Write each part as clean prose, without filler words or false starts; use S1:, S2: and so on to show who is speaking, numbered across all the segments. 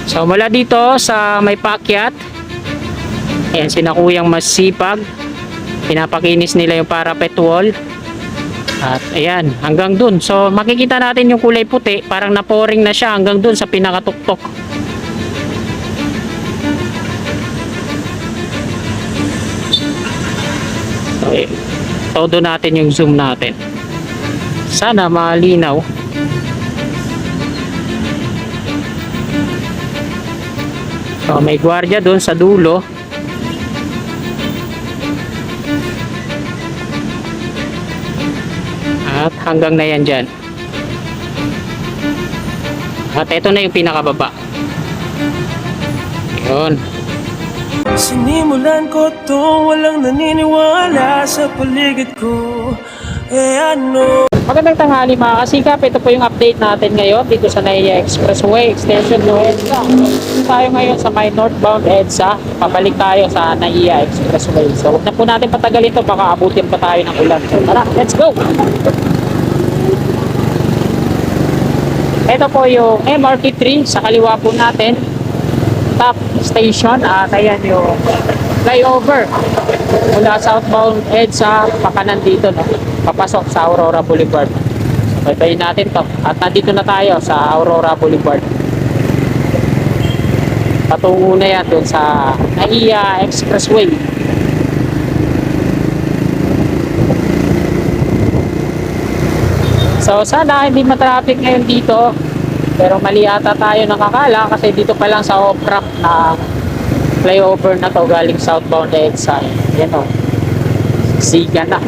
S1: So mula dito sa may paakyat, ayan, sina kuyang masipag, pinapakinis nila yung parapet wall. At ayan, hanggang dun. So makikita natin yung kulay puti, parang naporing na siya hanggang dun sa pinakatuktok. Okay. Todo natin yung zoom natin. Sana malinaw. So may gwardiya doon sa dulo. At hanggang na yan dyan. At ito na yung pinakababa. Yun.
S2: Sinimulan ko to, walang naniniwala sa paligid ko. Ano?
S1: Magandang tanghali mga kasikap. Ito po yung update natin ngayon dito sa NAIA Expressway Extension ng EDSA. Tayo ngayon sa may northbound EDSA. Pabalik tayo sa NAIA Expressway. So huwag na po natin patagalin ito, baka abutin pa tayo ng ulan. So tara, let's go! Ito po yung MRT3 sa kaliwa po natin. Top station at ayan yung flyover mula southbound EDSA pakanan dito, no? Papasok sa Aurora Boulevard. Baybayin natin to at nandito na tayo sa Aurora Boulevard. Patungo na yan dun sa NAIA Expressway. So sana hindi matraffic ngayon dito, pero mali ata tayo nakakala kasi dito pa lang sa off-ramp na flyover na to galing southbound EDSA. Yan o, siga na.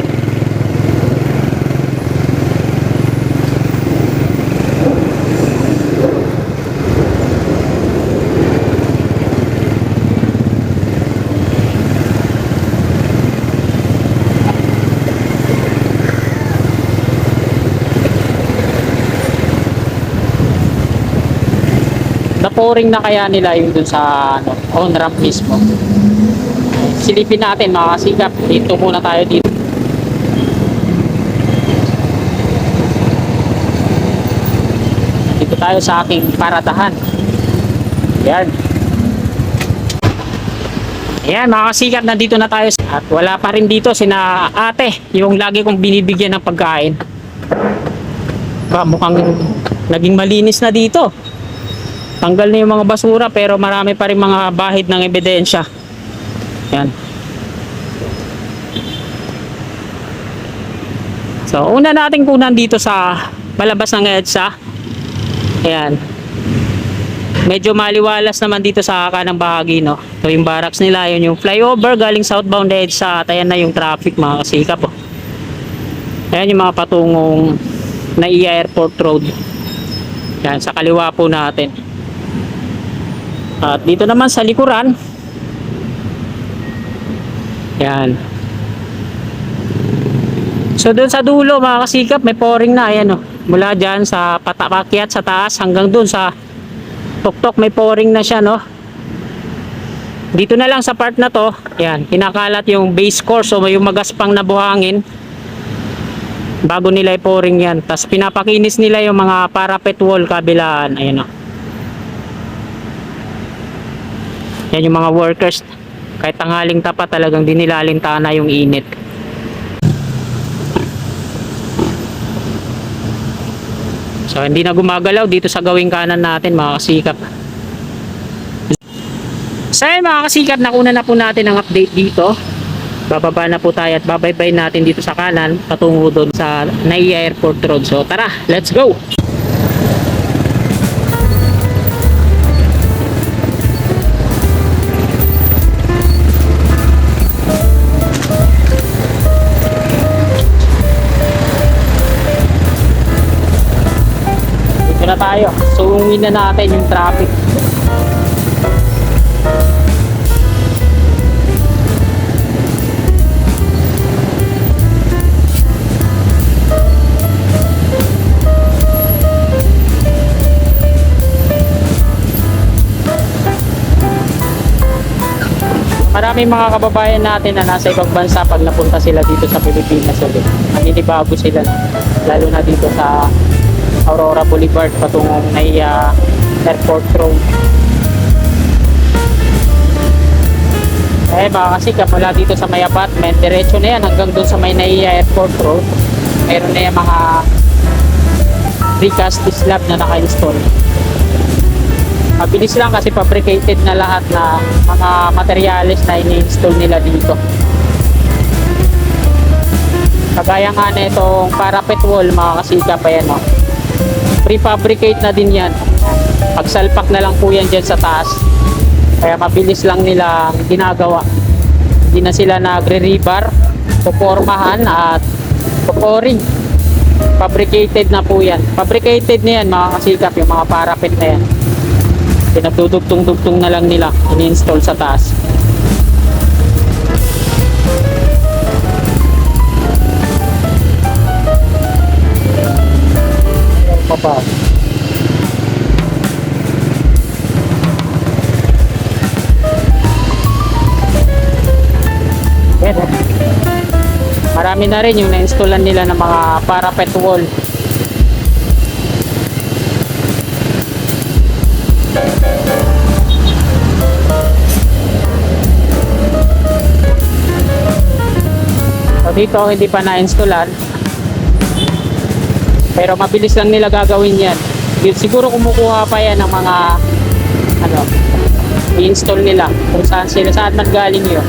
S1: Naporing na kaya nila yung dun sa on-ramp mismo. Silipin natin mga kasikap. Dito muna tayo dito. Dito tayo sa aking paradahan. Yan. Ayan mga kasikap, nandito na tayo. At wala pa rin dito sina ate, yung lagi kong binibigyan ng pagkain. Mukhang naging malinis na dito. Tanggal na yung mga basura pero marami pa rin mga bahid ng ebidensya. Yan. So, una nating kunan dito sa palabas ng EDSA. Ayan. Medyo maliwalas naman dito sa kanang bahagi, no? So, yung barracks nila, yun yung flyover galing southbound EDSA. At ayan na yung traffic mga kasikap. Oh. Ayan yung mga patungong NAIA Airport Road. Yan, sa kaliwa po natin. At dito naman sa likuran, yan. So doon sa dulo mga kasikap, may pouring na. Ayan o, mula dyan sa patapakyat sa taas hanggang doon sa tuktok may pouring na siya, no. Dito na lang sa part na to, yan, kinakalat yung base course o yung magaspang na buhangin bago nila i-pouring yan. Tapos pinapakinis nila yung mga parapet wall kabilaan. Ayan o. Yan yung mga workers, kahit tanghaling tapat talagang di nila alintana yung init. So hindi na gumagalaw dito sa gawing kanan natin mga kasikap. So mga kasikap, nakuna na po natin ang update dito. Bababa na po tayo at babaybay natin dito sa kanan patungo doon sa NAIA Airport Road. So tara, let's go! Na tayo. Sungin na natin yung traffic. Maraming mga kababayan natin na nasa ibang bansa pag napunta sila dito sa Pilipinas ulit. Naninibago sila, lalo na dito sa Aurora Boulevard patungong NAIA Airport Road. Eh baka kasi mula dito sa may apartment, diretso na yan hanggang doon sa may Naiya Airport Road. Meron na yung mga precast slab na naka-install. Mabilis lang kasi fabricated na lahat na mga materials na ini-install nila dito. Kagaya nga na itong parapet wall, mga kasikap, ayan o. Prefabricate na din yan. Pagsalpak na lang po yan dyan sa taas. Kaya mabilis lang nila ginagawa. Hindi na sila nagre-rebar, pupormahan at puporing. Fabricated na po yan. Fabricated na yan, mga kasikap, yung mga parapet na yan. Pinagdudugtong-dugtong na lang nila, ini-install sa taas. Pa. Yan, eh. Marami na rin yung na-installan nila ng mga parapet wall. So dito hindi pa na-installan, pero mabilis lang nila gagawin yan. Siguro kumukuha pa yan ng mga i-install nila kung saan sila, saan man galing yun.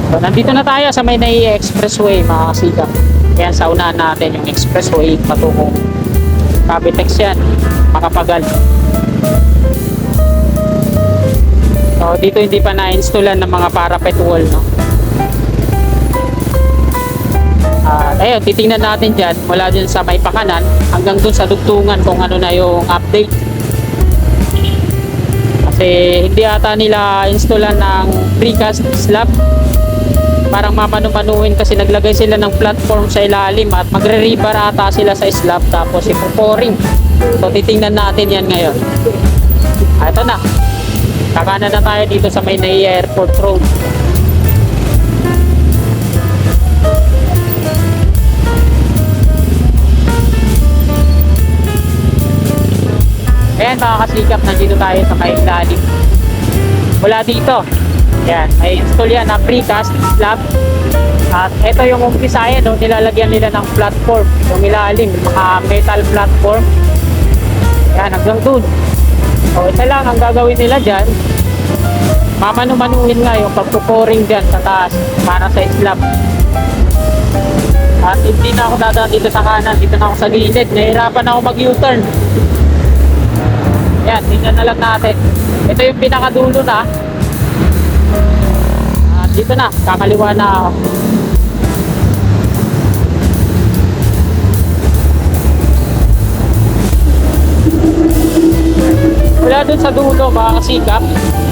S1: So, nandito na tayo sa may Naiya Expressway, mga kasikap. Yan, sa unahan natin yung expressway patungong Cavitex yan, Makapagal. So dito hindi pa na-installan ng mga parapet wall, no? Ayun, titingnan natin dyan mula dyan sa may pakanan hanggang dun sa dugtungan kung ano na yung update. Kasi hindi ata nila installan ng precast slab. Parang mamanu-manuhin kasi naglagay sila ng platform sa ilalim at magre-rebar ata sila sa slab tapos ipo-pouring. So titingnan natin yan ngayon. Ito na. Kakanan na tayo dito sa may Naiya Airport Road. Ayan mga kasikap, nandito tayo sa may ilalim. Mula dito, yan, may install yan na precast slab. At ito yung umpisa yan, no, nilalagyan nila ng platform, yung ilalim, mga metal platform. Yan, hanggang dun. So isa lang ang gagawin nila dyan, mamanu-manuhin nga yung pagpuporing dyan sa taas para sa slab. At hindi na ako dadaan dito sa kanan, dito na ako sa gilid, nahirapan ako mag-U-turn. Yan, tingnan na lang natin. Ito yung pinakadulo na. At dito na, kakaliwa na ako. Wala dun sa dulo mga kasikap,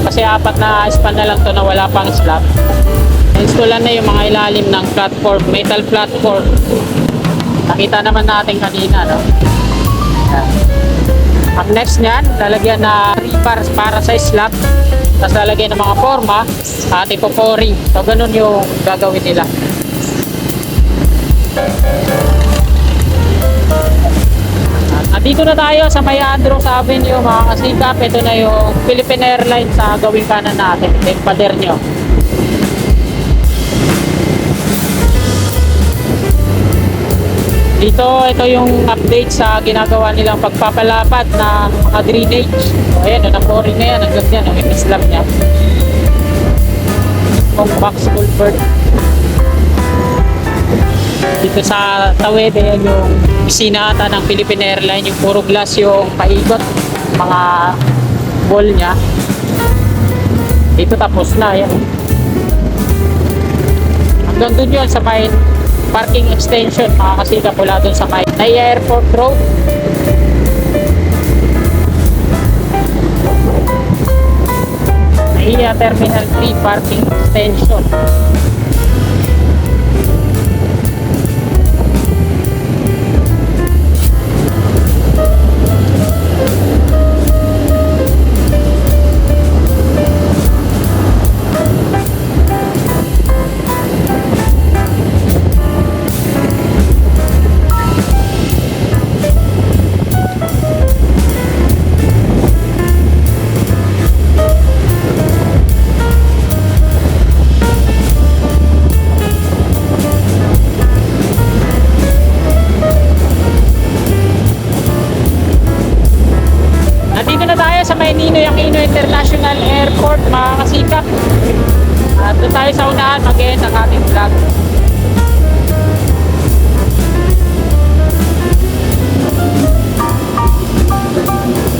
S1: kasi apat na span na lang to na wala pang slab. Installan na yung mga ilalim ng platform, metal platform. Nakita naman natin kanina, no? Yan. Ang next nyan, lalagyan na rebar para sa slab, tapos lalagyan ng mga forma at ipo-pouring. So ganun yung gagawin nila. Dito na tayo sa may Andros Avenue mga kasikap. Ito na yung Philippine Airlines sa gawing kanan natin. Ito yung pader nyo. Ito yung update sa ginagawa nilang pagpapalapad ng mga drainage. So ayan, na-pouring na yan. Hanggang yan, yung slab nya. Yung box culvert. Dito sa tawid, ayan yung pisina ata ng Philippine Airlines, yung puro glass yung paikot, mga wall nya. Dito tapos na, ayan. Hanggang dun yun sa may parking extension, mga kasikap, mula dun sa may Naiya Airport Road. Naiya Terminal 3 parking extension. Ninoy Aquino International Airport, mga kasikap. At doon tayo sa unahan mag-end ang ating vlog.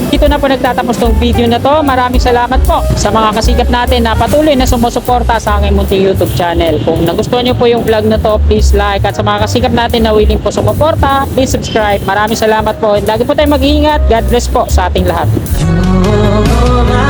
S1: Dito na po nagtatapos tong video na to. Maraming salamat po sa mga kasikap natin na patuloy na sumusuporta sa aking munting YouTube channel. Kung nagustuhan nyo po yung vlog na to, please like. At sa mga kasikap natin na willing po sumuporta, please subscribe. Maraming salamat po. Lagi po tayong mag-iingat. God bless po sa ating lahat.
S2: You're